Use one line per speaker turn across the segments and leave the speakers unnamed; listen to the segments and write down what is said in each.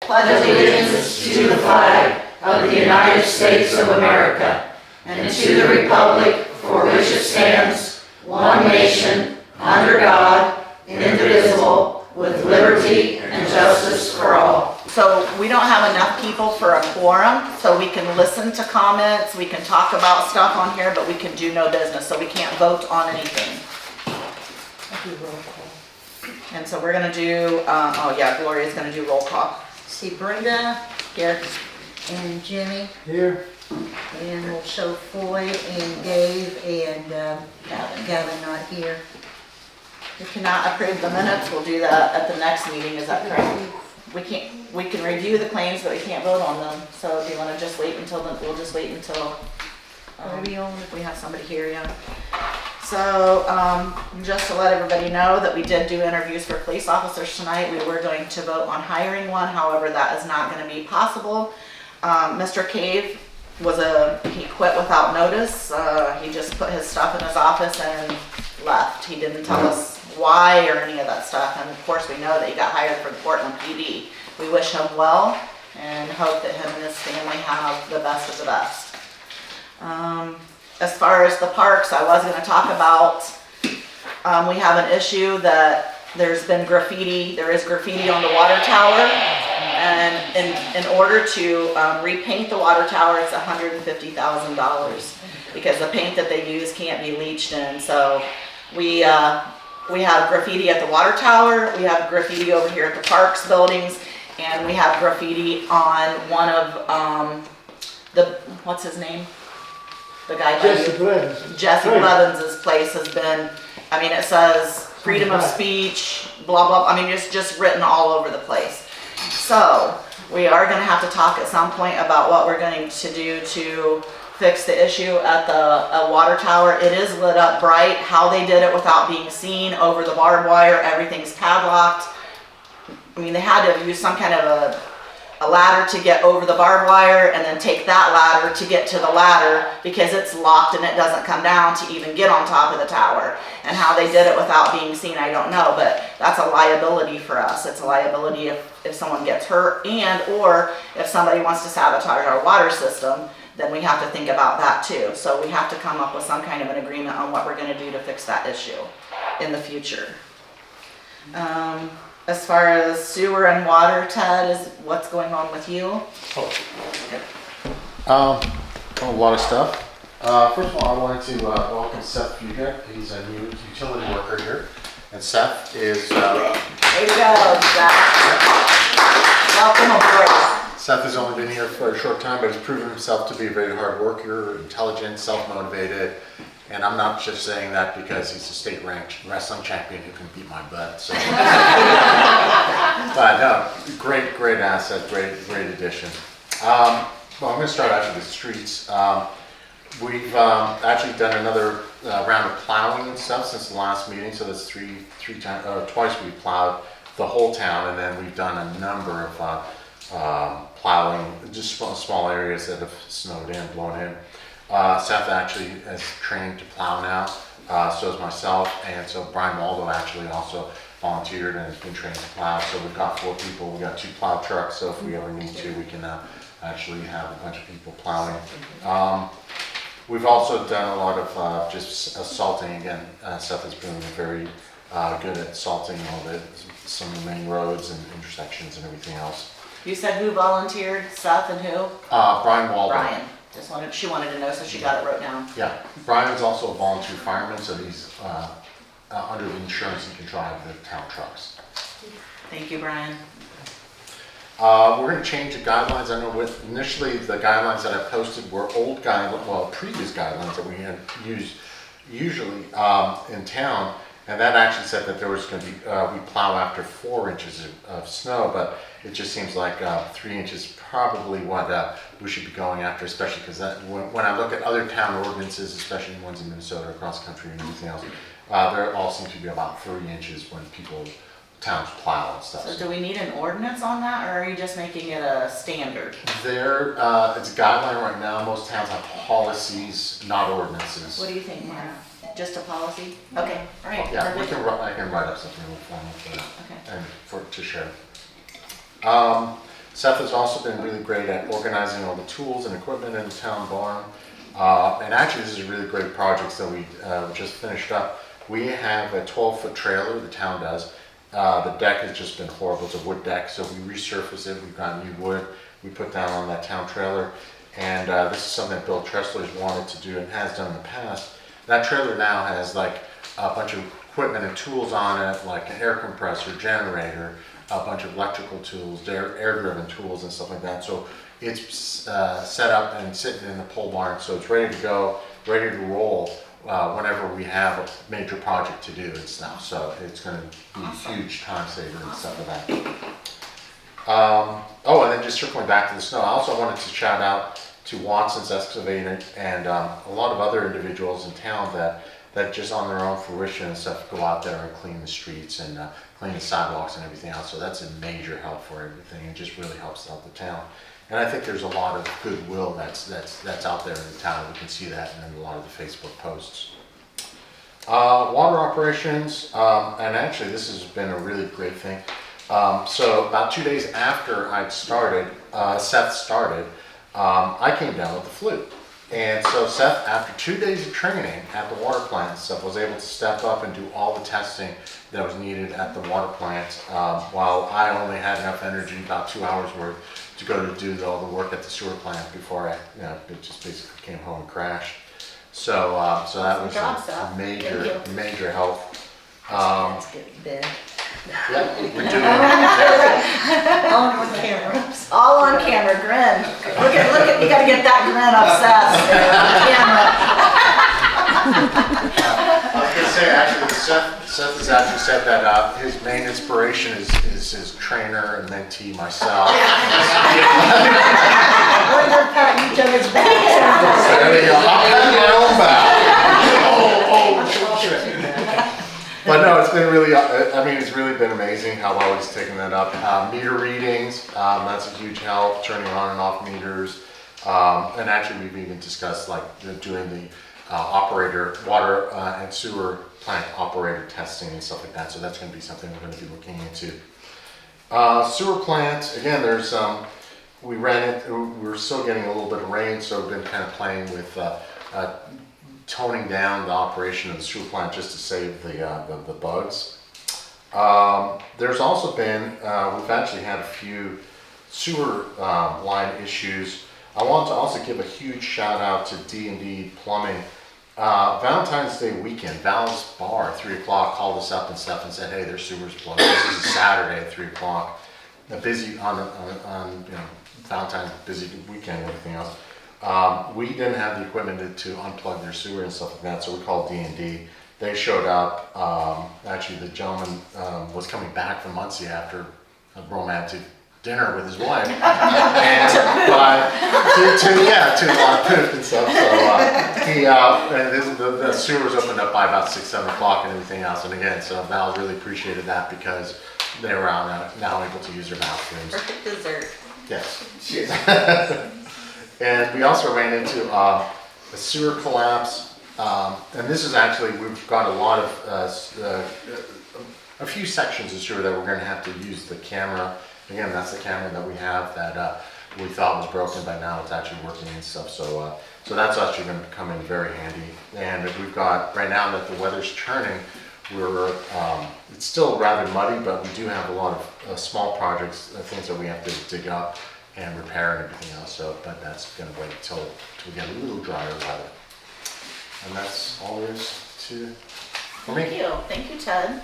pledge allegiance to the flag of the United States of America and to the republic for which it stands, one nation, under God, indivisible, with liberty and justice for all.
So we don't have enough people for a quorum, so we can listen to comments, we can talk about stuff on here, but we can do no business, so we can't vote on anything. And so we're gonna do, Gloria's gonna do roll call.
See Brenda
Here.
and Jimmy,
Here.
and we'll show Floyd and Dave and Gavin not here.
We cannot approve the minutes, we'll do that at the next meeting, is that correct? We can review the claims, but we can't vote on them, so do you wanna just wait until, we'll just wait until, if we have somebody here, yeah. So, just to let everybody know that we did do interviews for police officers tonight. We were going to vote on hiring one, however, that is not gonna be possible. Mr. Cave he quit without notice. He just put his stuff in his office and left. He didn't tell us why or any of that stuff. And of course, we know that he got hired for the Portland PD. We wish him well and hope that him and his family have the best of the best. As far as the parks, I was gonna talk about, we have an issue that there's been graffiti, there is graffiti on the water tower. And in order to repaint the water tower, it's $150,000 because the paint that they use can't be leached in. So we have graffiti at the water tower, we have graffiti over here at the parks buildings, and we have graffiti on one of what's his name? The guy Jesse Blevins' place has been, it says freedom of speech, blah, blah, it's just written all over the place. So, we are gonna have to talk at some point about what we're going to do to fix the issue at the water tower. It is lit up bright. How they did it without being seen over the barbed wire, everything's padlocked. They had to use some kind of a ladder to get over the barbed wire and then take that ladder to get to the ladder because it's locked and it doesn't come down to even get on top of the tower. And how they did it without being seen, I don't know, but that's a liability for us. It's a liability if someone gets hurt or if somebody wants to sabotage our water system, then we have to think about that too. So we have to come up with some kind of an agreement on what we're gonna do to fix that issue in the future. As far as sewer and water, Ted, is what's going on with you?
A lot of stuff. First of all, I wanted to welcome Seth Fuga. He's a new utility worker here. And Seth is...
There you go, Zach. Welcome aboard.
Seth has only been here for a short time, but he's proven himself to be a very hard worker, intelligent, self-motivated. And I'm not just saying that because he's a state-ranked wrestling champion who can beat my butt. So. But no, great asset, great addition. Well, I'm going to start out with the streets. We've actually done another round of plowing and stuff since the last meeting. So that's twice we plowed the whole town, and then we've done a number of plowing, just small areas that have snowed in, blown in. Seth actually is trained to plow now, so is myself, and so Brian Waldo actually also volunteered and has been trained to plow. So we've got 4 people, we've got 2 plow trucks, so if we ever need to, we can actually have a bunch of people plowing. We've also done a lot of just salting again. Seth has been very good at salting some of the main roads and intersections and everything else.
You said who volunteered, Seth and who?
Brian Waldo.
Brian. She wanted to know, so she got it wrote down.
Yeah, Brian's also a volunteer fireman, so he's under the insurance, he can drive the town trucks.
Thank you, Brian.
We're going to change the guidelines. I know initially the guidelines that I posted were old previous guidelines that we had used usually in town, and that actually said that there was going to be, we plow after 4 inches of snow, but it just seems like 3 inches probably what we should be going after, especially because when I look at other town ordinances, especially the ones in Minnesota, across the country and everything else, there all seem to be about 3 inches when towns plow and stuff.
So do we need an ordinance on that, or are you just making it a standard?
It's a guideline right now. Most towns have policies, not ordinances.
What do you think, Mara? Just a policy? Okay, all right.
Yeah,
perfect.
I can write up something really formal for that.
Okay.
And to share. Seth has also been really great at organizing all the tools and equipment in the town barn. And actually, this is a really great project that we just finished up. We have a 12-foot trailer, the town does. The deck has just been horrible. It's a wood deck, so we resurfaced it. We've got new wood we put down on that town trailer. And this is something that Bill Tressler's wanted to do and has done in the past. That trailer now has like a bunch of equipment and tools on it, like an air compressor, generator, a bunch of electrical tools, air-driven tools and stuff like that. So it's set up and sitting in the pole barn, so it's ready to go, ready to roll whenever we have a major project to do and stuff. So it's going to be a huge time saver and stuff like that. Oh, and then just circling back to the snow, I also wanted to shout out to Watson's Excavating and a lot of other individuals in town that just on their own fruition and stuff go out there and clean the streets and clean the sidewalks and everything else. So that's a major help for everything. It just really helps out the town. And I think there's a lot of goodwill that's out there in the town. We can see that in a lot of the Facebook posts. Water operations, and actually this has been a really great thing. So about 2 days after I'd started, Seth started, I came down with the flu. And so Seth, after 2 days of training at the water plant and stuff, was able to step up and do all the testing that was needed at the water plant, while I only had enough energy, about 2 hours worth, to go to do all the work at the sewer plant before I, it just basically came home and crashed. So, so that was a major help.
That's getting big.
Yeah, we're doing
On camera.
All on camera, grin. Look at, you gotta get that grin obsessed
I was gonna say, actually, Seth has actually said that his main inspiration is his trainer and mentee, myself.
When they're patting each other's backs.
There you go. I'm patting my own back. Oh, shit. But no, it's been really, I mean, it's really been amazing how well he's taken that up. Meter readings, that's a huge help, turning on and off meters. And actually, we've even discussed like doing the water and sewer plant operator testing and stuff like that. So that's going to be something we're going to be looking into. Sewer plant, again, there's, we're still getting a little bit of rain, so we've been kind of playing with toning down the operation of the sewer plant just to save the bugs. There's also been, we've actually had a few sewer line issues. I want to also give a huge shout out to D&D Plumbing. Valentine's Day weekend, Val's Bar, 3 o'clock, called us up and stuff and said, hey, their sewer's plugged. This is a Saturday at 3 o'clock. Busy on Valentine's busy weekend and everything else. We didn't have the equipment to unplug their sewer and stuff like that, so we called D&D. They showed up. Actually, the gentleman was coming back from Muncie after a romantic dinner with his wife, and to a lot of poop and stuff. So the sewer was opened up by about 6, 7 o'clock and everything else. And again, so Val really appreciated that because they were now able to use their bathrooms.
Perfect dessert.
Yes. And we also ran into a sewer collapse, and this is actually, we've got a lot of, a few sections of sewer that we're going to have to use the camera. Again, that's the camera that we have that we thought was broken, but now it's actually working and stuff. So, so that's actually going to come in very handy. And we've got, right now that the weather's turning, it's still rather muddy, but we do have a lot of small projects, things that we have to dig up and repair and everything else. So, but that's going to wait till we get a little drier weather. And that's all there is for me.
Thank you, Ted.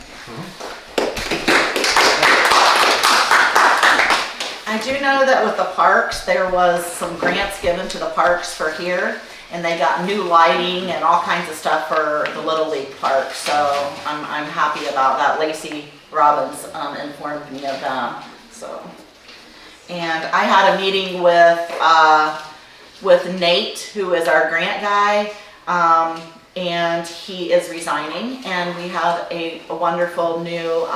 I do know that with the parks, there was some grants given to the parks for here, and they got new lighting and all kinds of stuff for the Little League Park. So I'm happy about that. Lacey Robbins informed me of that. So, and I had a meeting with Nate, who is our grant guy, and he is resigning, and we have a wonderful new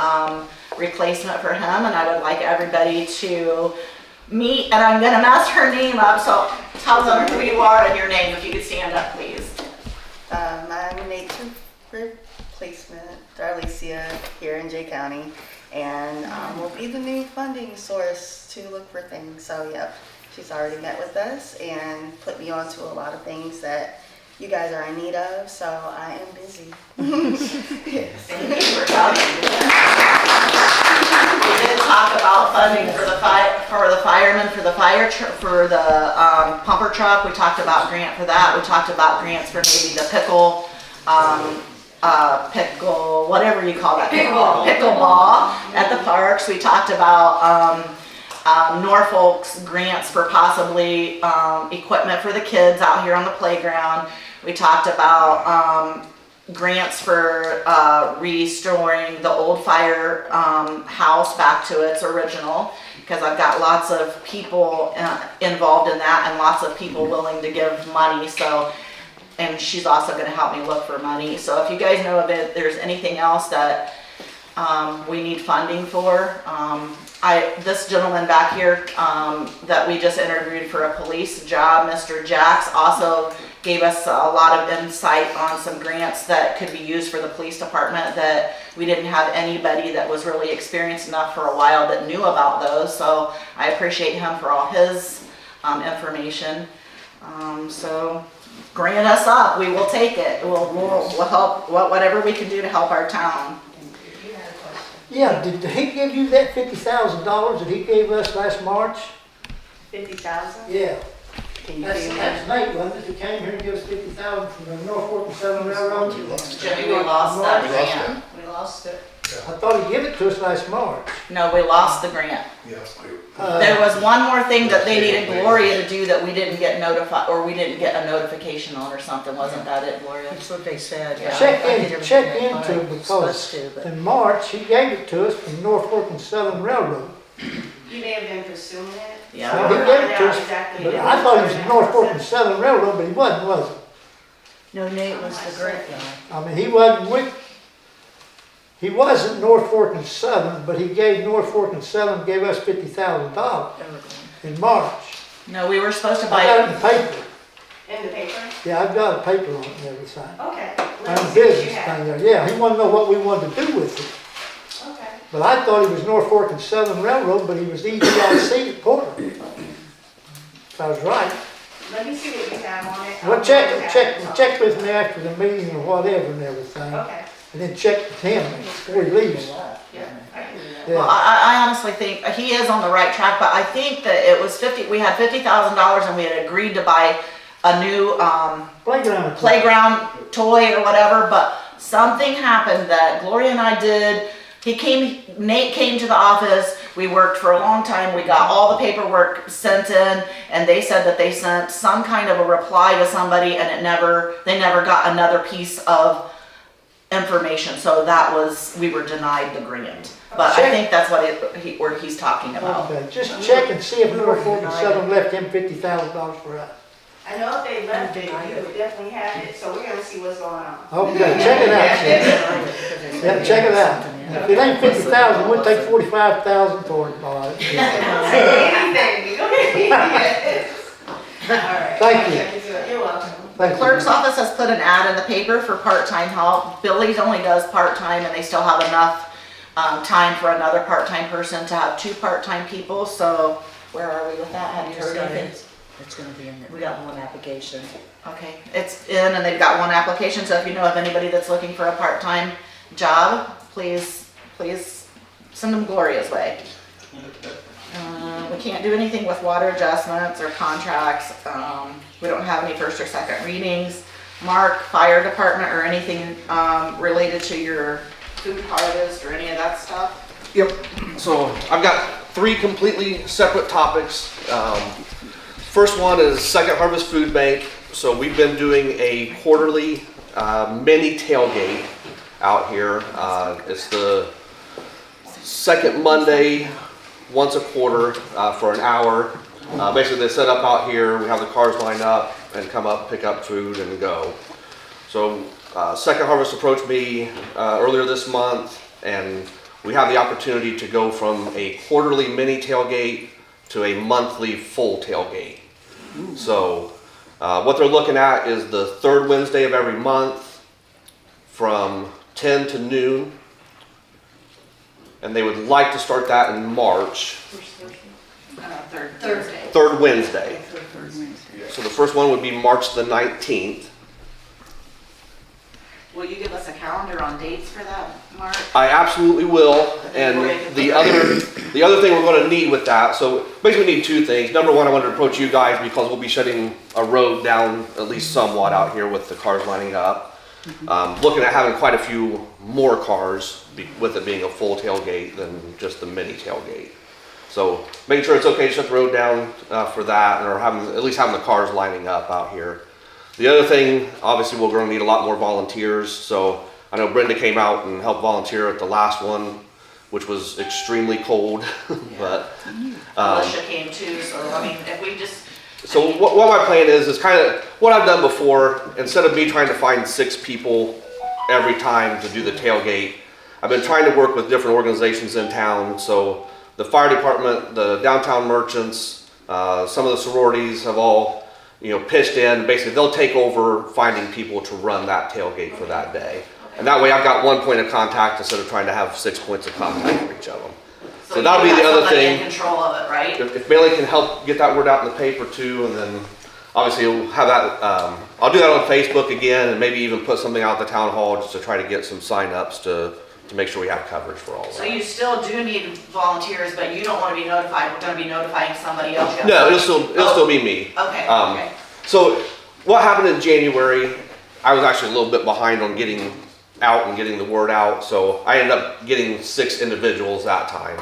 replacement for him, and I would like everybody to meet, and I'm going to mess her name up, so tell them who you are and your name, if you could stand up, please.
I'm Nate's replacement, Darlicia, here in Jay County. and will be the new funding source to look for things. So, yep, she's already met with us and put me onto a lot of things that you guys are in need of, so I am busy. Yes.
Thank you for coming. We did talk about funding for the firemen, for the pumper truck. We talked about grant for that. We talked about grants for maybe the pickle, whatever you call that. Pickleball at the parks. We talked about Norfolk's grants for possibly equipment for the kids out here on the playground. We talked about grants for restoring the old fire house back to its original, because I've got lots of people involved in that and lots of people willing to give money. So, and she's also going to help me look for money. So if you guys know of it, there's anything else that we need funding for. This gentleman back here that we just interviewed for a police job, Mr. Jacks, also gave us a lot of insight on some grants that could be used for the police department that we didn't have anybody that was really experienced enough for a while that knew about those. So I appreciate him for all his information. So grant us up, we will take it. We'll help, whatever we can do to help our town.
Yeah, did he give you that $50,000 that he gave us last March?
50,000?
Yeah.
Can you
That's
do that?
Nate, wasn't it, that came here and gave us 50,000 from the Norfolk and Southern Railroad?
Jimmy, we lost that
We lost
grant.
We lost it.
I thought he gave it to us last March.
No, we lost the grant.
Yes.
There was one more thing that they needed Gloria to do that we didn't get notified, or we didn't get a notification on or something. Wasn't that it, Gloria?
That's what they said.
Yeah.
Check
I did
into
everything I
it
thought I was
because
supposed to, but-
in March, he gave it to us from Norfolk and Southern Railroad.
You may have been pursuing it.
Yeah.
So he gave it to us, but I thought he was Norfolk and Southern Railroad, but he wasn't, was he?
No, Nate was the grant guy.
I mean, he wasn't Norfolk and Southern, but he gave Norfolk and Southern, gave us $50,000 in March.
No, we were supposed to
I got it
buy,
in the paper.
In the paper?
Yeah, I've got a paper on it and everything.
Okay.
On the business thing there. Yeah, he wanted to know what we wanted to do with it.
Okay.
But I thought he was Norfolk and Southern Railroad, but he was EDIC at Porter. If I was right.
Let me see what you have on it.
Well, check with me after the meeting or whatever and everything.
Okay.
And then check with him before he leaves.
Yeah, I can do that.
well,
Yeah.
I honestly think he is on the right track, but I think that it was we had $50,000 and we had agreed to buy a new, playground toy or whatever, but something happened that Gloria and I did. Nate came to the office, we worked for a long time, we got all the paperwork sent in, and they said that they sent some kind of a reply to somebody and they never got another piece of information, so we were denied the grant. But I think that's what he's talking about.
Okay, just check and see if Norfolk and Southern left him $50,000 for us.
I know if they left it, you would definitely have it, so we're gonna see what's going on.
Okay, check it out. Yeah, check it out. If it ain't 50,000, we'll take 45,000 for it, boy.
Anything, yes. All right.
Thank you.
You're welcome.
Thank you.
Clerk's office has put an ad in the paper for part-time help. Billy's only does part-time and they still have enough time for another part-time person to have 2 part-time people, so where are we with that? Have you heard anything?
It's gonna be in there. We got one application.
Okay, it's in and they've got 1 application, so if you know of anybody that's looking for a part-time job, please send them Gloria's way. We can't do anything with water adjustments or contracts. We don't have any first or second readings. Mark, fire department or anything related to your food harvest or any of that stuff?
Yep, so I've got 3 completely separate topics. First one is Second Harvest Food Bank. So we've been doing a quarterly mini tailgate out here. It's the second Monday, once a quarter for an hour. Basically they set up out here, we have the cars lined up and come up, pick up food and go. So Second Harvest approached me earlier this month and we have the opportunity to go from a quarterly mini tailgate to a monthly full tailgate. So what they're looking at is the 3rd Wednesday of every month from 10 to noon. and they would like to start that in March,
Thursday.
third Wednesday. So the first one would be March the 19th.
Will you give us a calendar on dates for that, Mark?
I absolutely will. And the other thing we're going to need with that, so basically we need two things. Number one, I wanted to approach you guys because we'll be shutting a road down at least somewhat out here with the cars lining up. Looking at having quite a few more cars with it being a full tailgate than just the mini tailgate. So making sure it's okay to shut the road down for that, or at least having the cars lining up out here. The other thing, obviously, we're going to need a lot more volunteers. So I know Brenda came out and helped volunteer at the last one, which was extremely cold. But
Alicia came too, so I mean, if we just.
So what my plan is kind of what I've done before. Instead of me trying to find 6 people every time to do the tailgate, I've been trying to work with different organizations in town. So the fire department, the downtown merchants, some of the sororities have all pitched in. Basically, they'll take over finding people to run that tailgate for that day. And that way I've got one point of contact instead of trying to have 6 points of contact for each of them. So that'll be the other thing.
In control of it, right?
If Bailey can help get that word out in the paper too, and then obviously we'll have that, I'll do that on Facebook again, and maybe even put something out at the town hall just to try to get some sign-ups to make sure we have coverage for all of that.
So you still do need volunteers, but you don't want to be notified. We're going to be notifying somebody else.
No, it'll still be me.
Okay. Okay.
So what happened in January, I was actually a little bit behind on getting out and getting the word out, so I ended up getting 6 individuals that time.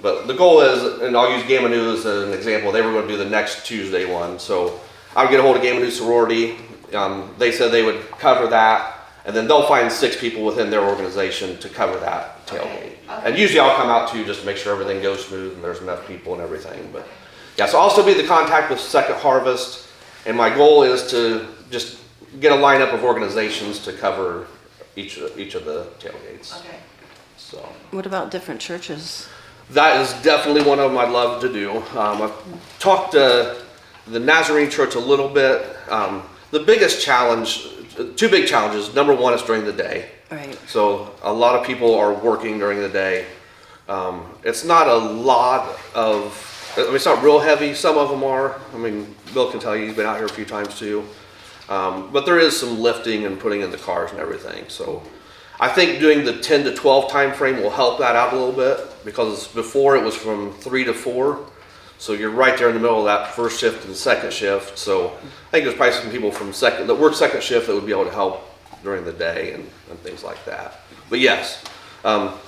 But the goal is, and I'll use Gamanu as an example, they were going to do the next Tuesday one. So I would get a hold of Gamanu Sorority. They said they would cover that, and then they'll find 6 people within their organization to cover that tailgate.
Okay.
And usually I'll come out too just to make sure everything goes smooth and there's enough people and everything. But yeah, so I'll still be the contact with Second Harvest, and my goal is to just get a lineup of organizations to cover each of the tailgates.
Okay.
So.
What about different churches?
That is definitely one of them I'd love to do. I've talked to the Nazarene Church a little bit. The biggest challenge, 2 big challenges. Number one is during the day.
Right.
So a lot of people are working during the day. It's not a lot of, it's not real heavy. Some of them are. I mean, Bill can tell you, he's been out here a few times too. But there is some lifting and putting in the cars and everything. So I think doing the 10 to 12 time frame will help that out a little bit, because before it was from 3 to 4. So you're right there in the middle of that first shift and second shift. So I think there's probably some people that work second shift that would be able to help during the day and things like that. But yes,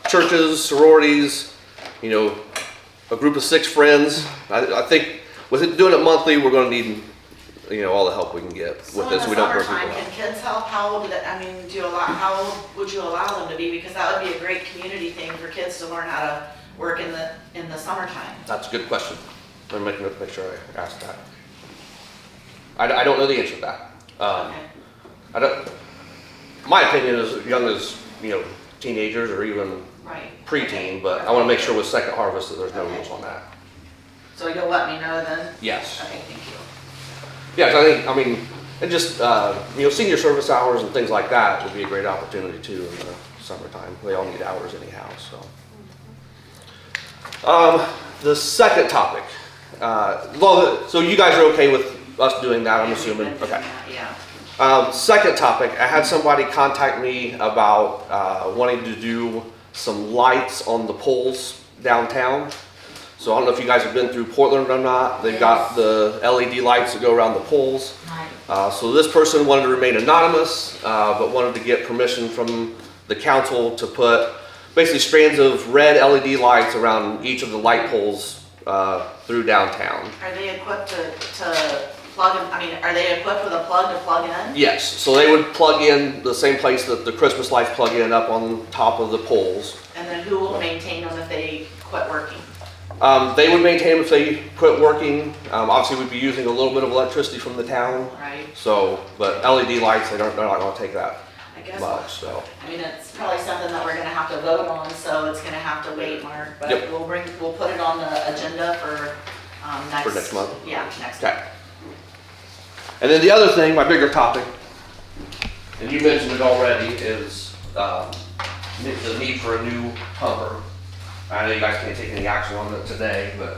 churches, sororities, a group of 6 friends. I think with doing it monthly, we're going to need all the help we can get with
So
this.
in
We
the
don't burn
summertime,
people
can
out.
kids help? How old? How old would you allow them to be? Because that would be a great community thing for kids to learn how to work in the summertime.
That's a good question. Let me make sure I ask that. I don't know the answer to that.
Okay.
I don't. My opinion is as young as teenagers or even
Right.
preteen, but I want to make sure with Second Harvest that there's no rules on that.
So you'll let me know then?
Yes.
Okay, thank you.
Yeah, I mean, and just senior service hours and things like that would be a great opportunity too in the summertime. They all need hours anyhow. So, the second topic. So you guys are okay with us doing that? I'm assuming. Okay.
Yeah.
Second topic, I had somebody contact me about wanting to do some lights on the poles downtown. So I don't know if you guys have been through Portland or not. They've got the LED lights that go around the poles. So this person wanted to remain anonymous, but wanted to get permission from the council to put basically strands of red LED lights around each of the light poles through downtown.
Are they equipped to plug in? Are they equipped with a plug to plug in?
Yes, so they would plug in the same place that the Christmas lights plug in up on top of the poles.
And then who will maintain them if they quit working?
They would maintain them if they quit working. Obviously, we'd be using a little bit of electricity from the town.
Right.
So, but LED lights, they're not going to take that
I guess.
much. So,
It's probably something that we're gonna have to vote on, so it's gonna have to wait, Mark. But
Yep.
we'll put it on the agenda for
next month?
Yeah, next.
okay. And then the other thing, my bigger topic, and you mentioned it already, is the need for a new pumper. I know you guys can't take any action on it today, but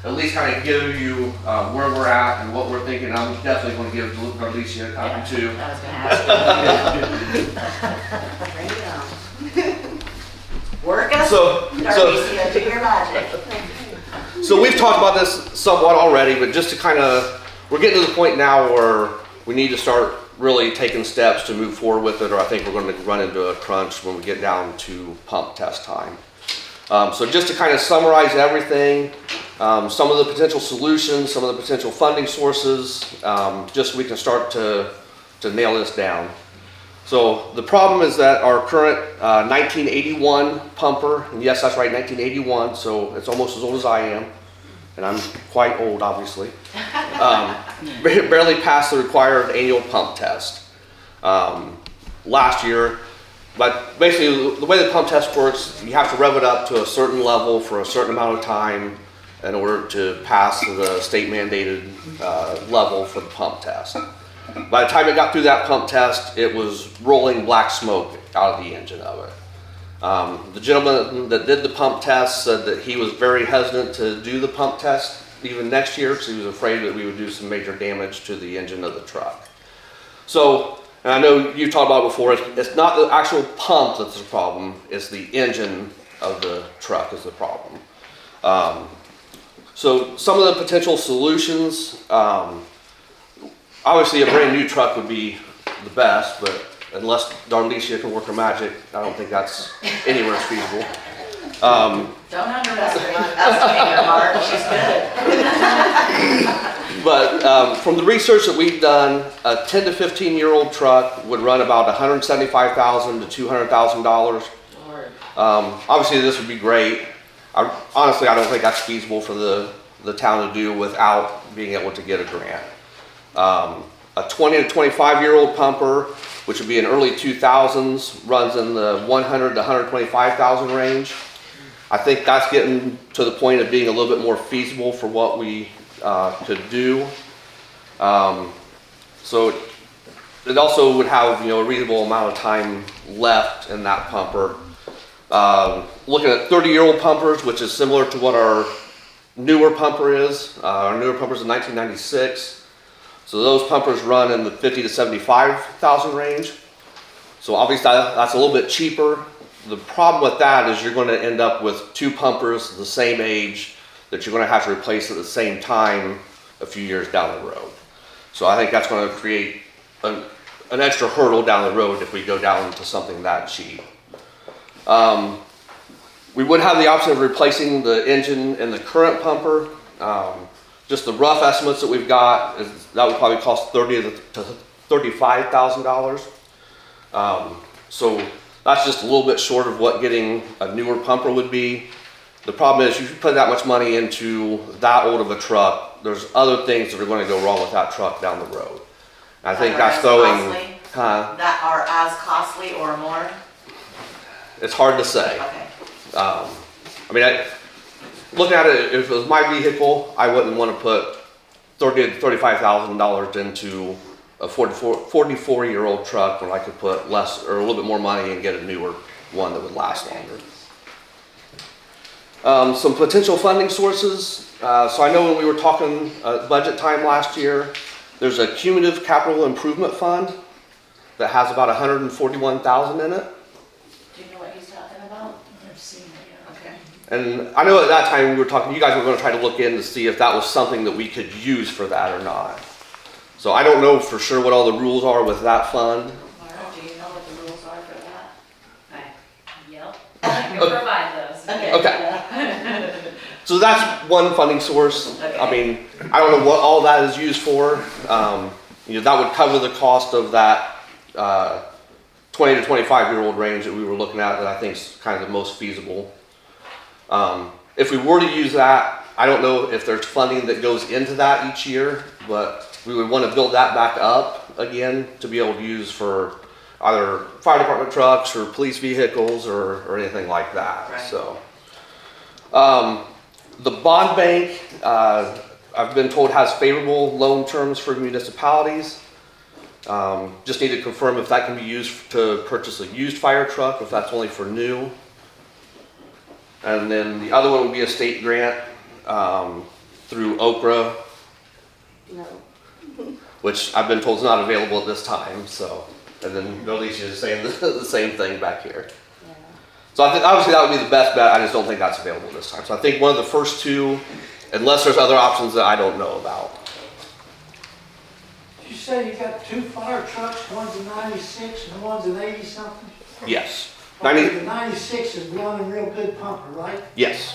at least kind of give you where we're at and what we're thinking. I'm definitely going to give Alicia a copy too.
I was gonna ask you. Bring it on. Work us, Darlisia, do your magic.
So we've talked about this somewhat already, but just to kind of, we're getting to the point now where we need to start really taking steps to move forward with it, or I think we're going to run into a crunch when we get down to pump test time. So just to kind of summarize everything, some of the potential solutions, some of the potential funding sources, just so we can start to nail this down. So the problem is that our current 1981 pumper, and yes, that's right, 1981, so it's almost as old as I am, and I'm quite old, obviously, barely passed the required annual pump test last year. But basically, the way the pump test works, you have to rev it up to a certain level for a certain amount of time in order to pass the state mandated level for the pump test. By the time it got through that pump test, it was rolling black smoke out of the engine of it. The gentleman that did the pump test said that he was very hesitant to do the pump test even next year because he was afraid that we would do some major damage to the engine of the truck. So, and I know you talked about it before, it's not the actual pump that's the problem, it's the engine of the truck is the problem. So some of the potential solutions, obviously a brand new truck would be the best, but unless Darlisia can work her magic, I don't think that's anywhere feasible.
Don't underestimate her, Mark, she's good.
But from the research that we've done, a 10 to 15-year-old truck would run about $175,000 to $200,000. Obviously, this would be great. Honestly, I don't think that's feasible for the town to do without being able to get a grant. A 20 to 25-year-old pumper, which would be in early 2000s, runs in the 100 to 125,000 range. I think that's getting to the point of being a little bit more feasible for what we could do. So it also would have, a reasonable amount of time left in that pumper. Looking at 30-year-old pumpers, which is similar to what our newer pumper is. Our newer pumper is in 1996. So those pumpers run in the 50 to 75,000 range. So obviously that's a little bit cheaper. The problem with that is you're going to end up with two pumpers the same age that you're going to have to replace at the same time a few years down the road. So I think that's going to create an extra hurdle down the road if we go down to something that cheap. We would have the option of replacing the engine in the current pumper. Just the rough estimates that we've got is that would probably cost $30,000 to $35,000. So that's just a little bit short of what getting a newer pumper would be. The problem is, if you put that much money into that old of a truck, there's other things that are going to go wrong with that truck down the road. And I think that's throwing.
That are as costly or more?
It's hard to say.
Okay.
Looking at it, if it was my vehicle, I wouldn't want to put $30,000 to $35,000 into a 44-year-old truck when I could put less or a little bit more money and get a newer one that would last longer. Some potential funding sources. So I know when we were talking budget time last year, there's a cumulative capital improvement fund that has about $141,000 in it.
Do you know what he's talking about?
I've seen it, yeah.
Okay.
And I know at that time we were talking, you guys were going to try to look in to see if that was something that we could use for that or not. So I don't know for sure what all the rules are with that fund.
Laura, do you know what the rules are for that?
Yep, I can provide those.
Okay. So that's one funding source.
Okay.
I don't know what all that is used for. That would cover the cost of that 20 to 25-year-old range that we were looking at that I think is kind of the most feasible. If we were to use that, I don't know if there's funding that goes into that each year, but we would want to build that back up again to be able to use for either fire department trucks or police vehicles or anything like that.
Right.
So, the bond bank, I've been told has favorable loan terms for municipalities. Just need to confirm if that can be used to purchase a used fire truck, if that's only for new. And then the other one would be a state grant through Okra,
No.
which I've been told is not available at this time. So, and then Alicia is saying the same thing back here. So I think obviously that would be the best bet. I just don't think that's available this time. So I think one of the first two, unless there's other options that I don't know about.
You say you got 2 fire trucks, one's a 96 and one's an 80 something?
Yes.
Okay, the 96 is running a real good pumper, right?
Yes.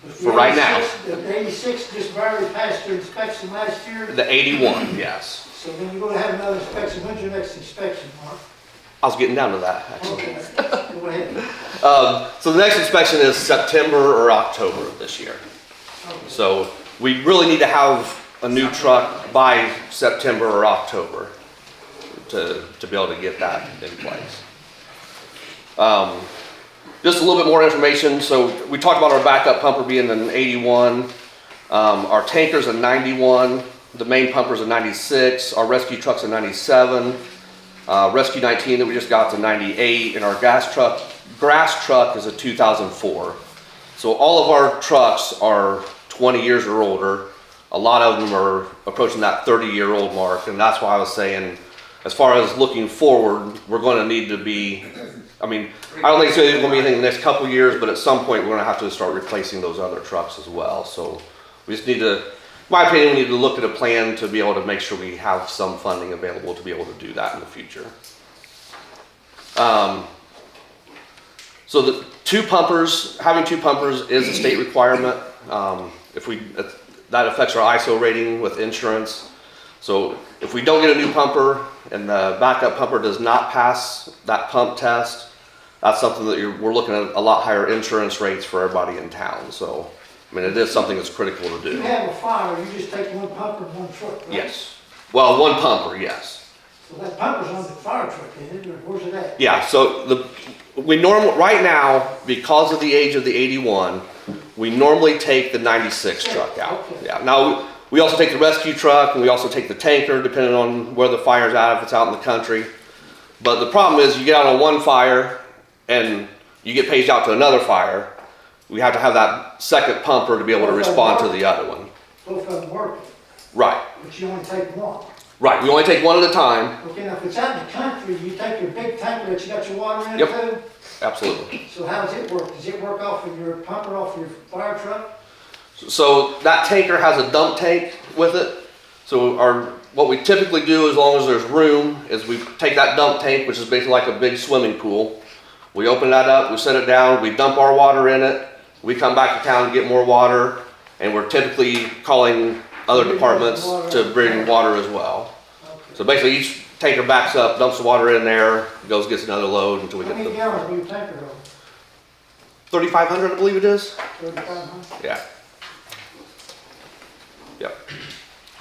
But
For right now.
The 86 just barely passed their inspection last year.
The 81, yes.
So then you're gonna have another inspection. When's your next inspection, Mark?
I was getting down to that, actually.
Okay, go ahead.
So the next inspection is September or October of this year. So we really need to have a new truck by September or October to be able to get that in place. Just a little bit more information. So we talked about our backup pumper being an 81. Our tanker's a 91. The main pumper's a 96. Our rescue truck's a 97. Rescue 19 that we just got to 98, and our grass truck is a 2004. So all of our trucks are 20 years or older. A lot of them are approaching that 30-year-old mark, and that's why I was saying, as far as looking forward, we're going to need to be, I mean, I don't think it's going to be anything in the next couple years, but at some point we're going to have to start replacing those other trucks as well. So we just need to, in my opinion, we need to look at a plan to be able to make sure we have some funding available to be able to do that in the future. So the having two pumpers is a state requirement. That affects our ISO rating with insurance. So if we don't get a new pumper and the backup pumper does not pass that pump test, that's something that we're looking at a lot higher insurance rates for everybody in town. So I mean, it is something that's critical to
If
do.
you have a fire, you just take one pumper and one truck, right?
Yes. Well, one pumper, yes.
So that pumper's on the fire truck, isn't it, or where's it at?
Yeah, so right now, because of the age of the 81, we normally take the 96 truck out.
Okay.
Yeah. Now, we also take the rescue truck and we also take the tanker, depending on where the fire's at, if it's out in the country. But the problem is you get out on one fire and you get paged out to another fire. We have to have that second pumper to be able to respond to the other one.
Both of them working,
Right.
but you only take one.
Right. We only take one at a time.
Okay, now if it's out in the country, you take your big tanker that you got your water in
Yep.
too?
Absolutely.
So how does it work? Does it work off of your pumper off your fire truck?
So that tanker has a dump tank with it. So what we typically do, as long as there's room, is we take that dump tank, which is basically like a big swimming pool. We open that up, we set it down, we dump our water in it. We come back to town and get more water, and we're typically calling other departments to bring water as well. So basically each tanker backs up, dumps the water in there, goes gets another load until we
How
get
many
the
gallons do your tanker hold?
3,500, I believe it is.
3,500?
Yeah. Yep.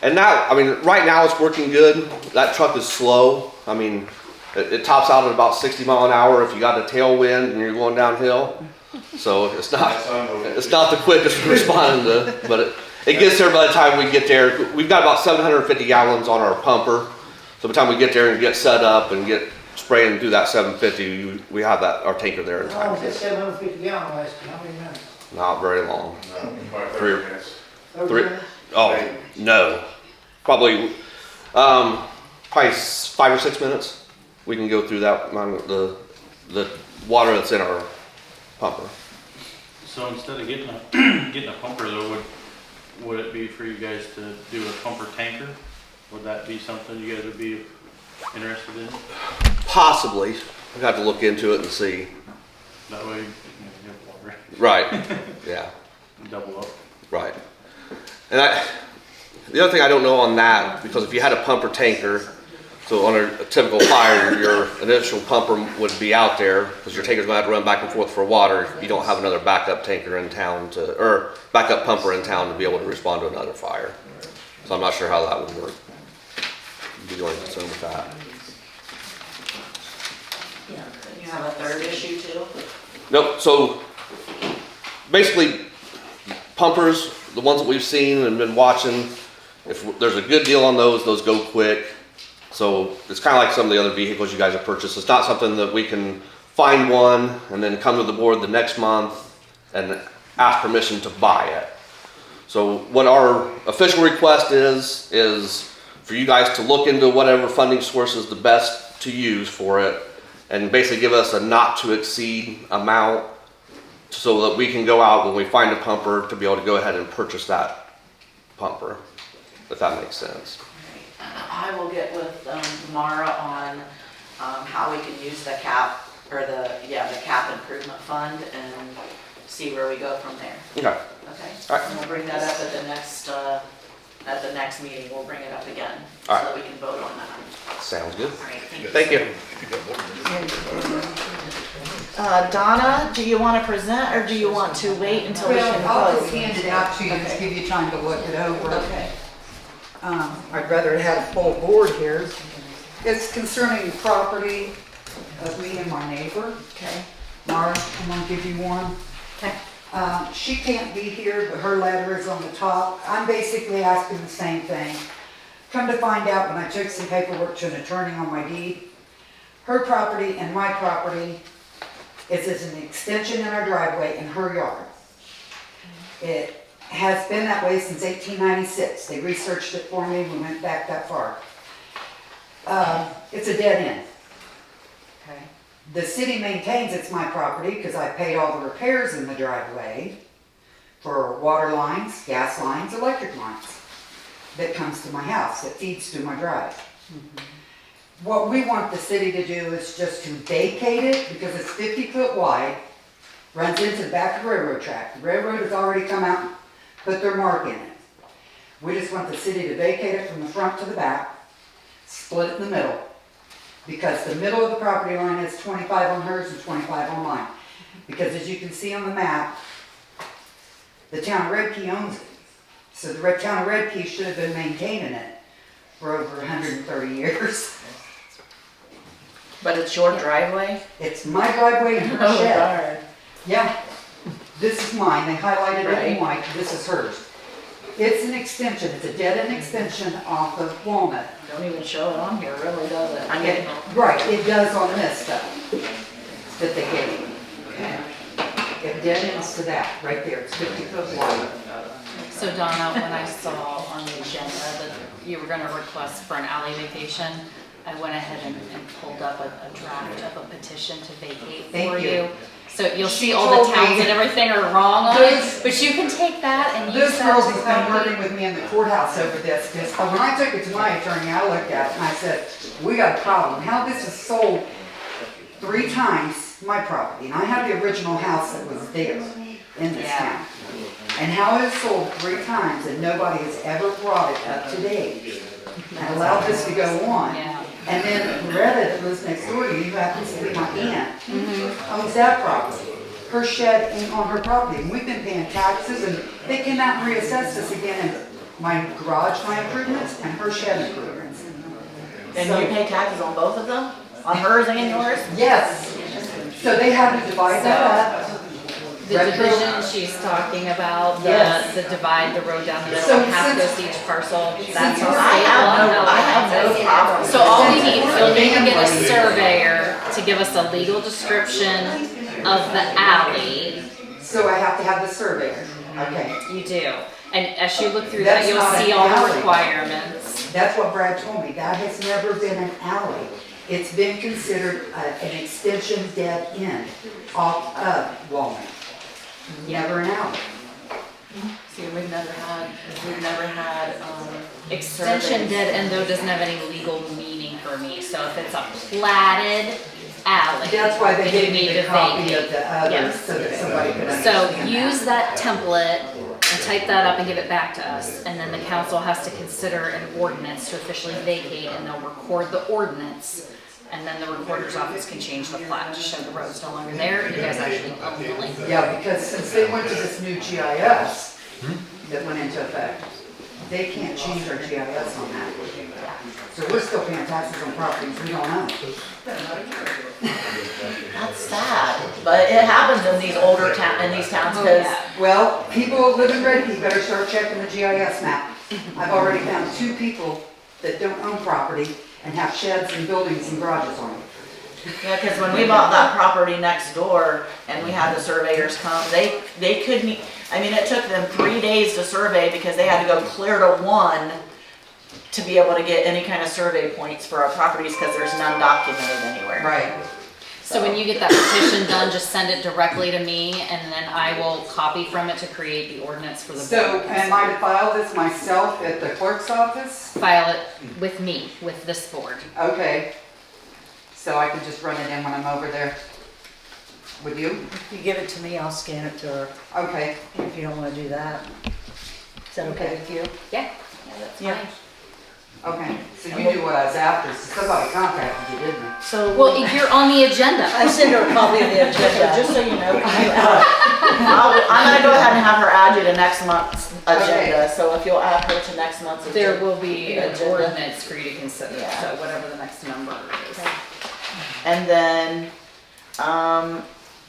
And now, I mean, right now it's working good. That truck is slow. I mean, it tops out at about 60 mile an hour if you got a tailwind and you're going downhill. So it's not the quickest responding to, but it gets there by the time we get there. We've got about 750 gallons on our pumper. So by the time we get there and get set up and get spraying through that 750, we have our tanker there in
How long
time.
does that 750 gallon last you? How many minutes?
Not very long.
About 30
Three-
minutes.
30
Three-
minutes?
Oh, no. Probably 5 or 6 minutes. We can go through that, the water that's in our pumper.
So instead of getting a pumper though, would it be for you guys to do a pumper tanker? Would that be something you guys would be interested in?
Possibly. I'd have to look into it and see.
That way, you have water,
Right. Yeah.
double up.
Right. And the other thing I don't know on that, because if you had a pumper tanker, so on a typical fire, your initial pumper would be out there because your tanker's gonna have to run back and forth for water. You don't have another backup tanker in town or backup pumper in town to be able to respond to another fire. So I'm not sure how that would work. Be the only concern with that.
You have a third issue too?
Nope, so basically pumpers, the ones that we've seen and been watching, if there's a good deal on those go quick. So it's kind of like some of the other vehicles you guys have purchased. It's not something that we can find one and then come to the board the next month and ask permission to buy it. So what our official request is for you guys to look into whatever funding source is the best to use for it, and basically give us a not to exceed amount so that we can go out when we find a pumper to be able to go ahead and purchase that pumper, if that makes sense.
I will get with Mara on how we can use the cap, or the cap improvement fund, and see where we go from there.
Okay.
Okay?
All right.
And we'll bring that up at the next meeting, we'll bring it up again, so
All right.
that we can vote on that.
Sounds good.
All right, thank you.
Thank you.
Donna, do you want to present, or do you want to wait until we can
Well, I'll
vote?
just hand it out to you, just give you time to look it over.
Okay.
I'd rather have a full board here. It's concerning the property of me and my neighbor.
Okay.
Mara, I'm gonna give you one.
Okay.
She can't be here, but her letter is on the top. I'm basically asking the same thing. Come to find out, when I took some paperwork to an attorney on my deed, her property and my property is an extension in our driveway in her yard. It has been that way since 1896. They researched it for me, we went back that far. It's a dead end.
Okay.
The city maintains it's my property because I paid all the repairs in the driveway for water lines, gas lines, electric lines that comes to my house, that feeds to my drive. What we want the city to do is just to vacate it because it's 50 foot wide, runs into the back of the railroad track. The railroad has already come out and put their mark in it. We just want the city to vacate it from the front to the back, split it in the middle. Because the middle of the property line is 25 on hers and 25 on mine. Because as you can see on the map, the town of Redkey owns it. So the town of Redkey should have been maintaining it for over 130 years.
But it's your driveway?
It's my driveway and her
Oh,
shed.
darn.
Yeah, this is mine, they highlighted it in
Right.
white, this is hers. It's an extension, it's a dead-end extension off of Walnut.
Don't even show it on here, really, does it? I
It-
mean,
Right, it does on this stuff that they gave me. It dead ends to that, right there, it's 50 foot wide.
So Donna, when I saw on the agenda that you were gonna request for an alley vacation, I went ahead and pulled up a draft of a petition to vacate
Thank
for
you.
you. So you'll
She
see all the
told
towns
me-
and everything are wrong on
Those-
it, but you can take that and use
This
that
girl
to
has been
copy.
working with me in the courthouse over this, because when I took it to my attorney, I looked at it and I said, we got a problem. How this is sold 3 times my property, and I have the original house that was there in this
Yeah.
town. And how it is sold 3 times and nobody has ever brought it up to date and allowed this to go on.
Yeah.
And then Loretta, that lives next door to you, who happens to be my aunt, owns that property. Her shed ain't on her property, and we've been paying taxes, and they came out and reassessed us again in my garage, my improvements, and her shed improvements.
and
So-
you pay taxes on both of them? On hers and yours?
Yes, so they had to divide that up.
The
Retro-
division she's talking about,
Yes.
the divide the road down the middle,
So
and half
since-
goes to each parcel, that's
Since
all
you're-
state law.
I have no problem.
So all we need,
Since
you'll need to get a
family-
surveyor to give us a legal description of the alley.
So I have to have the surveyor, okay.
You do. And as you look through that,
That's
you'll
not
see
an
all the
alley.
requirements.
That's what Brad told me, that has never been an alley. It's been considered an extension dead end off of Walnut. Never an alley.
See, we've never had, extension dead end though doesn't have any legal meaning for me. So if it's a platted alley.
That's why they
then
gave
you
me
need
the
to
copy
vacate.
of the others,
Yes.
so that somebody could
So
understand
use that template and type that up and give it back to us, and then the council has to consider an ordinance to officially vacate, and they'll record the ordinance, and then the recorder's office can change the plat to show the road's no longer there, and you guys actually own the land.
Yeah, because since they went to this new GIS that went into effect, they can't change our GIS on that. So we're still paying taxes on properties we don't own.
That's sad, but it happens in these older in these towns, because
Well, people that live in Redkey better start checking the GIS map. I've already found 2 people that don't own property and have sheds and buildings and garages on it.
Yeah, cause when we bought that property next door and we had the surveyors come, they couldn't, I mean, it took them 3 days to survey because they had to go clear to one to be able to get any kind of survey points for our properties, cause there's none documented anywhere.
Right.
So when you get that petition done, just send it directly to me and then I will copy from it to create the ordinance for the
So
board.
am I to file this myself at the clerk's office?
File it with me, with this board.
Okay. So I can just run it in when I'm over there with you?
If you give it to me, I'll scan it to her,
Okay.
if you don't wanna do that. Is that okay with you?
Yeah, that's
Yeah.
fine.
Okay. So you knew what I was after. So somebody contacted you, didn't they?
So.
Well, you're on the agenda.
I sent her a copy of the agenda.
Just so you know, I'm gonna go ahead and have her add you to next month's agenda,
Okay.
so if you'll add her to next month's
There
agenda.
will be an
Agenda.
ordinance for you to consider,
Yeah.
so whatever the next number is.
And then,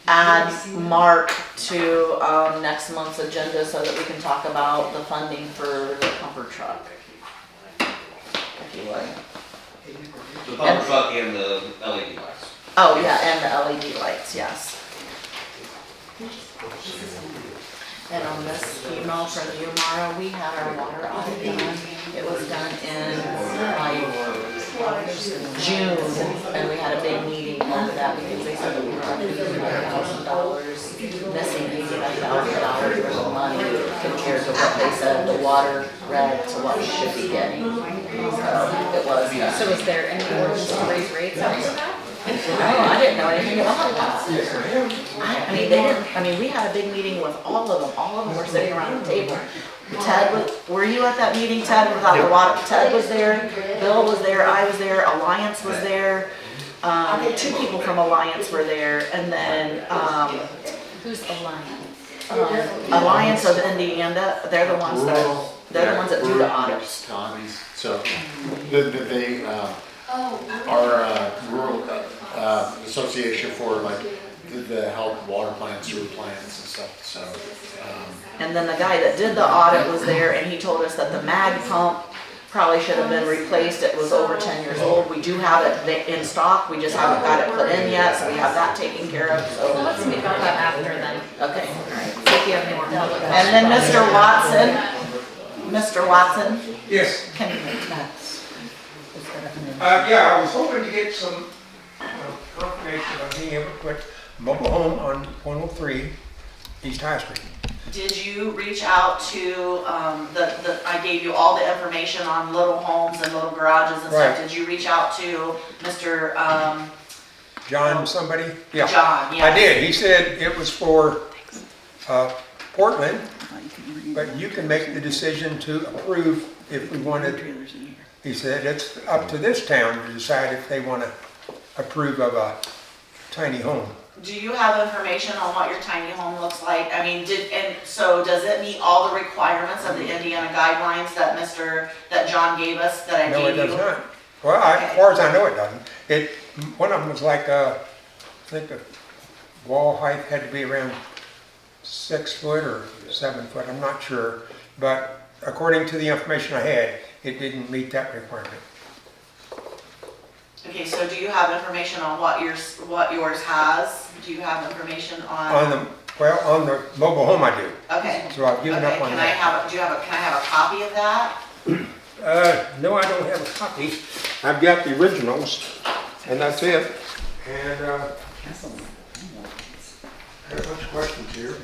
add Mark to, next month's agenda so that we can talk about the funding for the pumper truck. If you would.
The pumper truck and the LED lights.
Oh, yeah, and the LED lights, yes. And on this email from you, Mara, we had our water audit done. It was done in like June, and we had a big meeting over that because they said that we were $1,000 missing $85,000 worth of money compared to what they said the water read to what we should be getting. So it was.
So is there any ordinance to raise rates after that?
No, I didn't know anything about that. I mean, they didn't, I mean, we had a big meeting with all of them were sitting around the table. Ted, were you at that meeting, Ted, without the water? Ted was there, Bill was there, I was there, Alliance was there. 2 people from Alliance were there, and then,
Who's Alliance?
Alliance of Indiana, they're the ones that do the audits.
Counties, so, they, our rural association for like the health, water plants, sewer plants and stuff, so.
And then the guy that did the audit was there, and he told us that the mag pump probably should have been replaced. It was over 10 years old. We do have it in stock, we just haven't got it put in yet, so we have that taken care of,
Well,
so.
let's speak about that after then.
Okay, all right.
See if you have any more public.
And then Mr. Watson,
Yes,
can you,
yeah, I was hoping to get some confirmation on being able to put mobile home on 103 East High Street.
did you reach out to, I gave you all the information on little homes and little garages and stuff.
Right.
Did you reach out to Mr.
John somebody? Yeah.
John?
I
Yes.
did, he said it was for Portland, but you can make the decision to approve if we wanted. He said it's up to this town to decide if they want to approve of a tiny home.
Do you have information on what your tiny home looks like? I mean, so does it meet all the requirements of the Indiana guidelines that John gave us, that I
No, it
gave you?
does not. Well, as far as I know, it doesn't. One of them was like, I think the wall height had to be around 6 foot or 7 foot, I'm not sure. But according to the information I had, it didn't meet that requirement.
Okay, so do you have information on what yours has? Do you have information on?
On the mobile home I do.
Okay.
So I've given up on
Can I
that.
have a copy of that?
No, I don't have a copy. I've got the originals, and that's it. And, I have a bunch of questions here.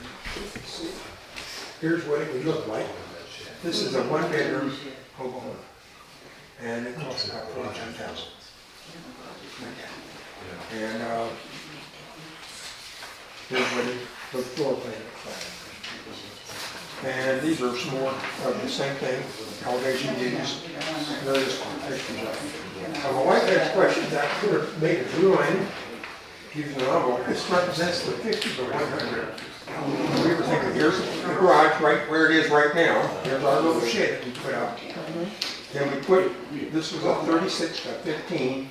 Here's what it would look like. This is a 1-bedroom mobile home. And it costs about $49,000. And, here's what the floor plan looks like. And these are some more of the same thing, elevation views. Notice pictures of it. My wife has questions. I could have made a drawing using an envelope. This represents the 50 by 100. We were thinking, here's the garage right where it is right now. There's our little shed that we put up. Then we put, this was a 36 by 15.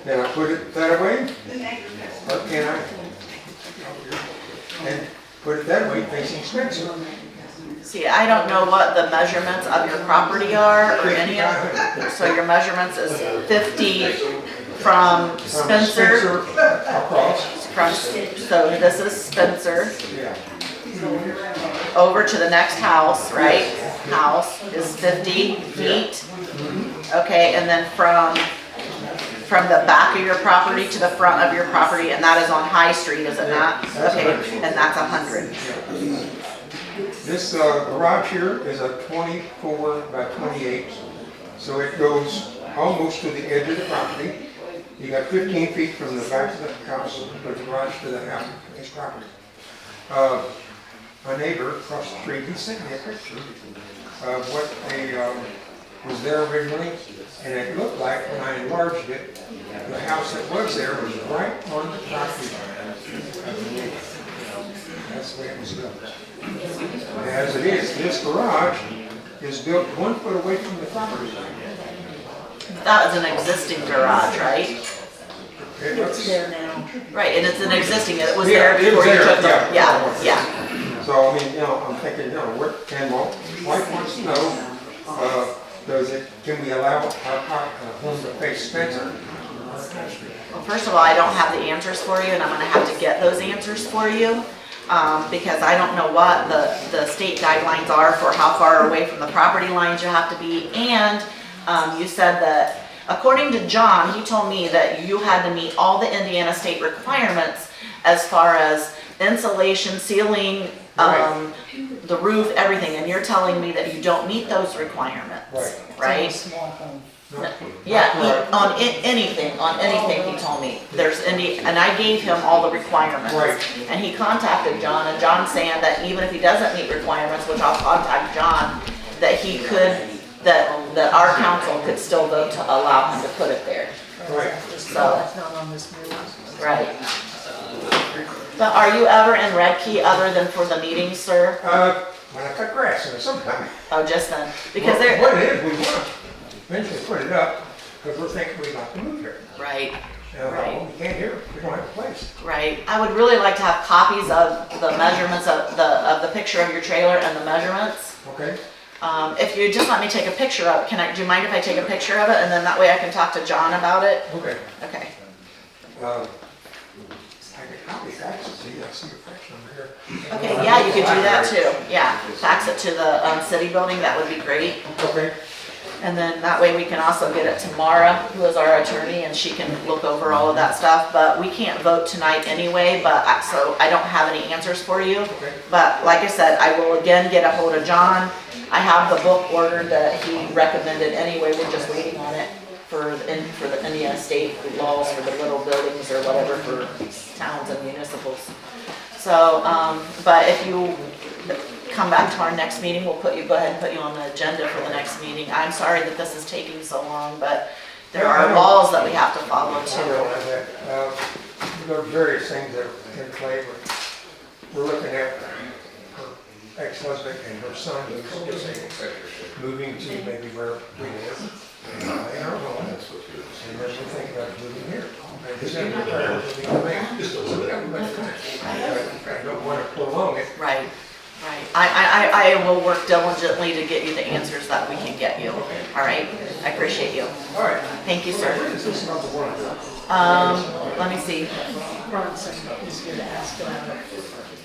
Then I put it that way. Or can I? And put it that way facing Spencer.
See, I don't know what the measurements of your property are or any of, so your measurements is 50 from Spencer,
Across,
so this is Spencer,
yeah.
over to the next house, right? House is 50 feet. Okay, and then from the back of your property to the front of your property, and that is on High Street, is it not? Okay, and that's 100.
This garage here is a 24 by 28, so it goes almost to the edge of the property. You got 15 feet from the back of the house, to the garage to the house, his property. My neighbor across the street, he sent me a picture of what was there originally, and it looked like when I enlarged it, the house that was there was right on the property line. That's the way it was built. As it is, this garage is built 1 foot away from the property line.
That was an existing garage, right?
It's there now.
Right, and it's an existing, it was
Yeah,
there
it was
before you
there,
took the,
yeah.
yeah.
So, I mean, I'm thinking, what, and my wife wants to know, can we allow our home to face Spencer?
Well, first of all, I don't have the answers for you, and I'm gonna have to get those answers for you, because I don't know what the state guidelines are for how far away from the property lines you have to be, and you said that, according to John, he told me that you had to meet all the Indiana state requirements as far as insulation, ceiling, the roof, everything, and you're telling me that you don't meet those requirements, right?
Small home.
Yeah, anything he told me, and I gave him all the requirements.
Right.
And he contacted John, and John's saying that even if he doesn't meet requirements, which I'll contact John, that he could, that our council could still vote to allow him to put it there.
Right.
So,
That's not on this new one.
right. But are you ever in Redkey other than for the meetings, sir?
When I cut grass in the summertime.
Oh, just then, because
What
they're,
it is, we want to eventually put it up, because we're thinking we'd like to move here.
right.
Now,
Right.
we can't here, we don't have a place.
Right. I would really like to have copies of the measurements of the picture of your trailer and the measurements.
Okay?
If you just let me take a picture of it, do you mind if I take a picture of it, and then that way I can talk to John about it?
Okay.
Okay.
I can copy fax it to you, I see your fax number here.
Okay, yeah, you could do that too. Yeah, fax it to the city building, that would be great.
Okay.
And then that way we can also get it to Mara, who is our attorney, and she can look over all of that stuff. But we can't vote tonight anyway, so I don't have any answers for you. But like I said, I will again get a hold of John. I have the book ordered that he recommended anyway, we're just waiting on it for the Indiana state laws for the little buildings or whatever for towns and municipals. So, but if you come back to our next meeting, we'll go ahead and put you on the agenda for the next meeting. I'm sorry that this is taking so long, but there are laws that we have to follow too.
There are various things that are in play. We're looking at her ex-husband and her son who's moving to maybe where we live. In our home. And then we think about moving here. I don't want to prolong it.
Right, right. I will work diligently to get you the answers that we can get you. All right? I appreciate you.
All right.
Thank you, sir.
Where does this number work?
Let me see.
Bronson, he's gonna ask about it.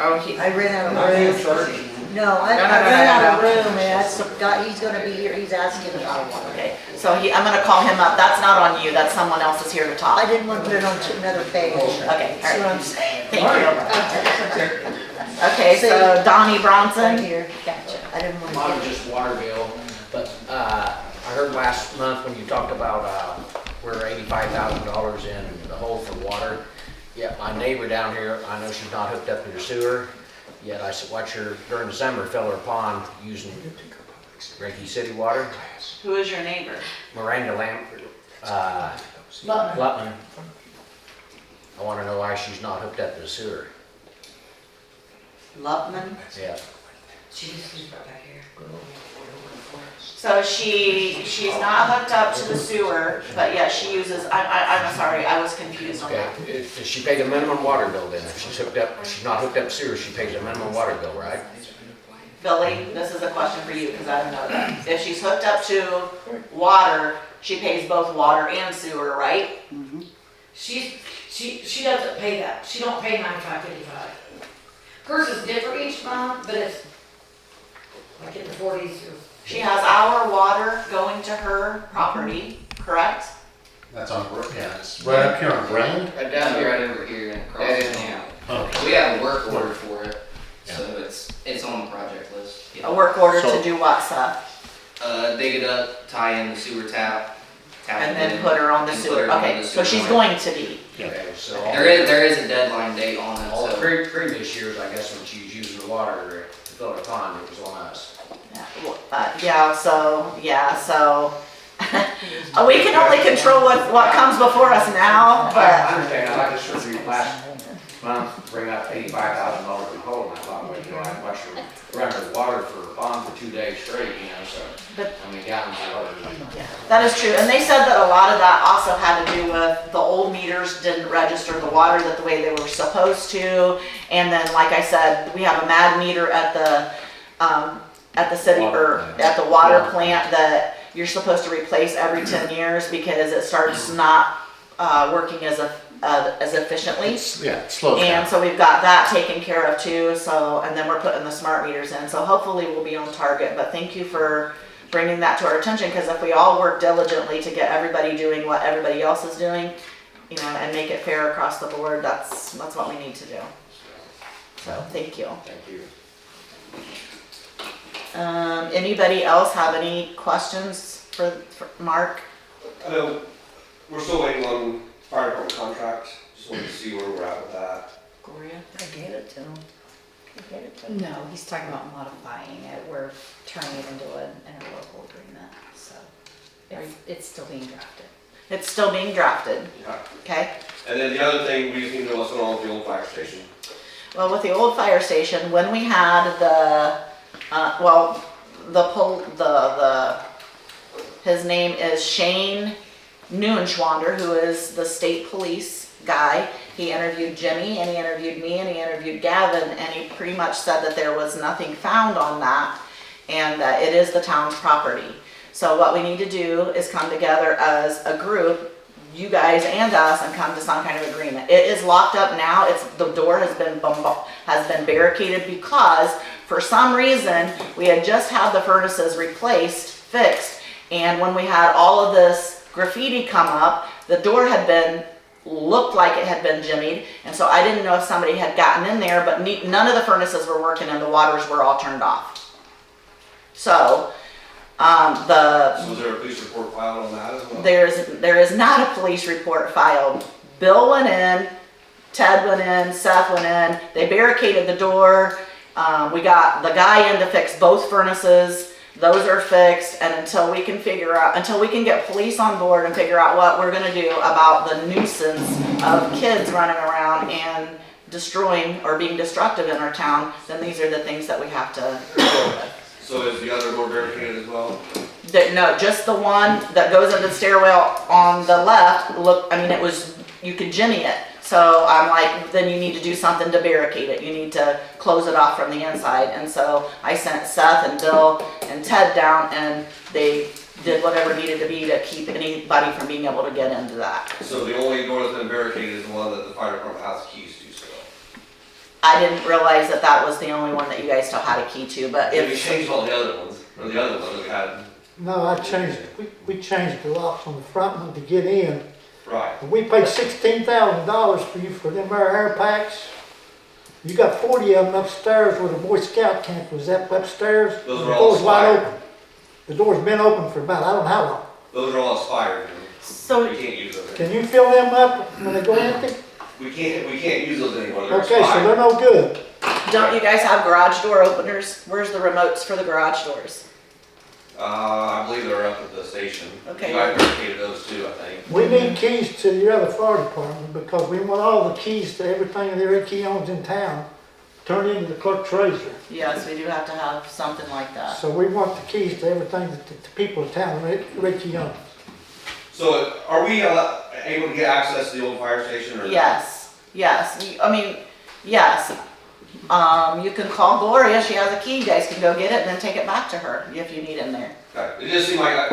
Oh,
I ran out
Not in
of room.
charge.
No, I ran out of room, and that's the guy, he's gonna be here, he's asking about one.
Okay, so I'm gonna call him up. That's not on you. That's someone else is here to
I
talk.
didn't want to put it on to another page.
Okay,
See what
all
I'm
right.
saying?
Thank you.
Okay.
Okay, so Donnie
Right
Bronson.
here, gotcha. I didn't want to
Not
get
just water bill, but I heard last month when you talked about we're $85,000 in the hole for water. Yeah, my neighbor down here, I know she's not hooked up to her sewer, yet I watch her during the summer fill her pond using Redkey City water.
Who is your neighbor?
Miranda Lutman. I want to know why she's not hooked up to the sewer.
Lupman.
Yeah.
So she's not hooked up to the sewer, but yeah, she uses, I'm sorry, I was confused on
Okay,
that.
if she pays a minimum water bill then, if she's not hooked up to sewer, she pays a minimum water bill, right?
Billy, this is a question for you, because I don't know that. If she's hooked up to water, she pays both water and sewer, right?
She doesn't pay that. She don't pay 95.55. Hers is different each month, but it's like in the 40s or.
She has our water going to her property, correct?
That's on, yeah, it's right up here on Grand.
Right down here, right over here, and across the town. We have a work order for it, so it's on the project list.
A work order to do what, Seth?
Dig it up, tie in the sewer tap
And
it
then
in,
put her on the
and put
sewer.
her on
Okay,
the
so
sewer
she's
line.
going to be.
Okay, so
There is a deadline date on it,
all the
so.
previous years, I guess, when she was using the water to fill her pond, it was on us.
So we can only control what comes before us now,
I
but
understand, I just heard you last month bring up $85,000 in hole, and I thought, well, you know, how much you're running water for a pond for 2 days straight, you know, so, how many gallons of water?
that is true. And they said that a lot of that also had to do with the old meters didn't register the water that the way they were supposed to. And then, like I said, we have a mad meter at the city or at the water plant that you're supposed to replace every 10 years because it starts not working as efficiently.
It slows down.
And so we've got that taken care of too. So, and then we're putting the smart meters in. So hopefully we'll be on target. But thank you for bringing that to our attention, because if we all work diligently to get everybody doing what everybody else is doing, you know, and make it fair across the board, that's what we need to do. So thank you.
Thank you.
Anybody else have any questions for Mark?
We're still waiting on fire department contract. Just wanted to see where we're at with that.
Gloria?
I gave it to him.
No, he's talking about modifying it. We're turning it into an interlocal agreement, so it's still being drafted.
It's still being drafted,
Yeah.
okay?
And then the other thing, we just need to know what's going on with the old fire station.
Well, with the old fire station, when we had his name is Shane Neuenschwander, who is the state police guy. He interviewed Jimmy, and he interviewed me, and he interviewed Gavin, and he pretty much said that there was nothing found on that, and that it is the town's property. So what we need to do is come together as a group, you guys and us, and come to some kind of agreement. It is locked up now. The door has been barricaded because for some reason we had just had the furnaces fixed, and when we had all of this graffiti come up, the door looked like it had been jimmied, and so I didn't know if somebody had gotten in there, but none of the furnaces were working and the waters were all turned off. So
So was there a police report filed on that as well?
there is not a police report filed. Bill went in, Ted went in, Seth went in, they barricaded the door. We got the guy in to fix both furnaces. Those are fixed, and until we can get police on board and figure out what we're gonna do about the nuisance of kids running around and destroying or being destructive in our town, then these are the things that we have to deal with.
So is the other door barricaded as well?
No, just the one that goes into the stairwell on the left, you could jimmy it. So I'm like, then you need to do something to barricade it. You need to close it off from the inside. And so I sent Seth and Bill and Ted down, and they did whatever needed to be to keep anybody from being able to get into that.
So the only door that's been barricaded is the one that the fire department has keys to still?
I didn't realize that was the only one that you guys still had a key to, but
Have you changed all the other ones? Or the other ones that we had?
No, I changed it. We changed the locks on the front one to get in.
Right.
And we paid $16,000 for them air packs. You got 40 of them upstairs where the Boy Scout camp was upstairs.
Those
The
are all
door's wide
expired.
open. The door's been open for about, I don't know how long.
Those are all expired.
So
We can't use those.
Can you fill them up when they go empty?
We can't use those anymore. They're
Okay, so
expired.
they're no good.
don't you guys have garage door openers? Where's the remotes for the garage doors?
I believe they're up at the station.
Okay.
You guys barricaded those too, I think.
We need keys to your other fire department because we want all the keys to everything that Redkey owns in town turned into the clerk treasurer.
Yes, we do have to have something like that.
So we want the keys to everything that the people in town Redkey owns.
So are we able to get access to the old fire station or?
Yes. Yes. You can call Gloria. She has a key. You guys can go get it and then take it back to her if you need in there.
Okay. It just seemed like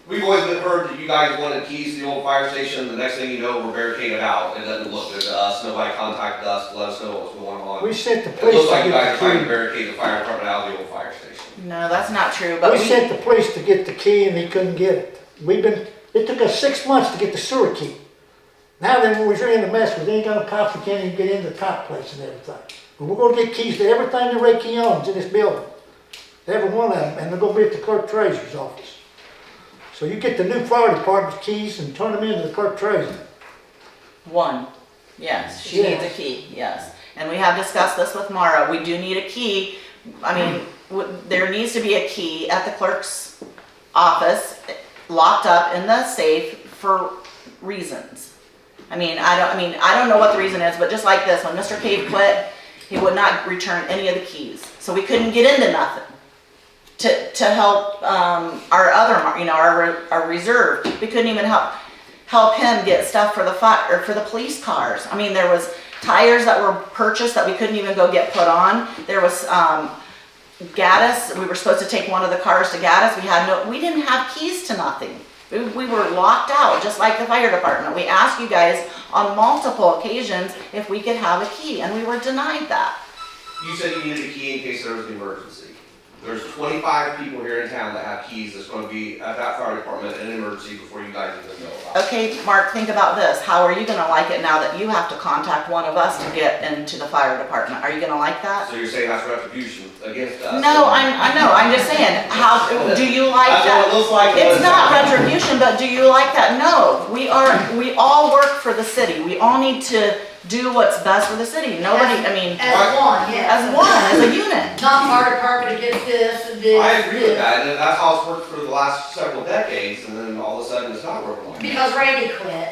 we've always been heard that you guys wanted keys to the old fire station. The next thing you know, we're barricaded out. It doesn't look good to us. Nobody contacted us to let us know what's going on.
We sent the
It
police
looks
to
like you guys
get
are trying to
the key.
barricade the fire department out of the old fire station.
No, that's not true, but
We sent the police to get the key and they couldn't get it. It took us 6 months to get the sewer key. Now then, when we're in the mess, we ain't got no cops, we can't even get into the top place and everything. But we're gonna get keys to everything that Redkey owns in this building. Every one of them, and they're gonna be at the clerk treasurer's office. So you get the new fire department's keys and turn them into the clerk treasurer.
one, yes, she needs a key, yes. And we have discussed this with Mara, we do need a key. I mean, there needs to be a key at the clerk's office, locked up in the safe for reasons. I don't know what the reason is, but just like this, when Mr. Cave quit, he would not return any of the keys. So we couldn't get into nothing to help our other, our reserve. We couldn't even help him get stuff for the fire, or for the police cars. I mean, there was tires that were purchased that we couldn't even go get put on. There was Gaddis, we were supposed to take one of the cars to Gaddis. We didn't have keys to nothing. We were locked out, just like the fire department. We asked you guys on multiple occasions if we could have a key, and we were denied that.
You said you needed a key in case there was an emergency. There's 25 people here in town that have keys that's going to be at that fire department in an emergency before you guys even know about it.
Okay, Mark, think about this. How are you gonna like it now that you have to contact one of us to get into the fire department? Are you gonna like that?
So you're saying that's retribution against us?
No, I know, I'm just saying, how, do you like
That's
that?
what it looks like.
It's not retribution, but do you like that? No, we all work for the city. We all need to do what's best for the city. Nobody,
As one, yes.
as one, as a unit.
Not fire department against this and this.
I agree with
this.
that, and that's how it's worked for the last several decades, and then all of a sudden it's not working like that.
Because Randy quit.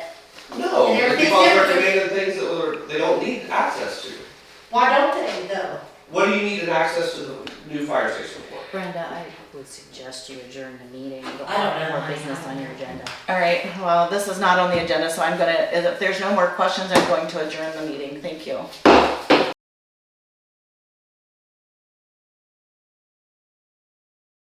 No,
And
it's
everything's
because they're
different.
demanding things that they don't need access to.
Why don't they though?
What do you need an access to the new fire station for?
Brenda, I would suggest you adjourn the meeting. You don't
I don't
have
know.
more business on your agenda.
All right, well, this is not on the agenda, so if there's no more questions, I'm going to adjourn the meeting. Thank you.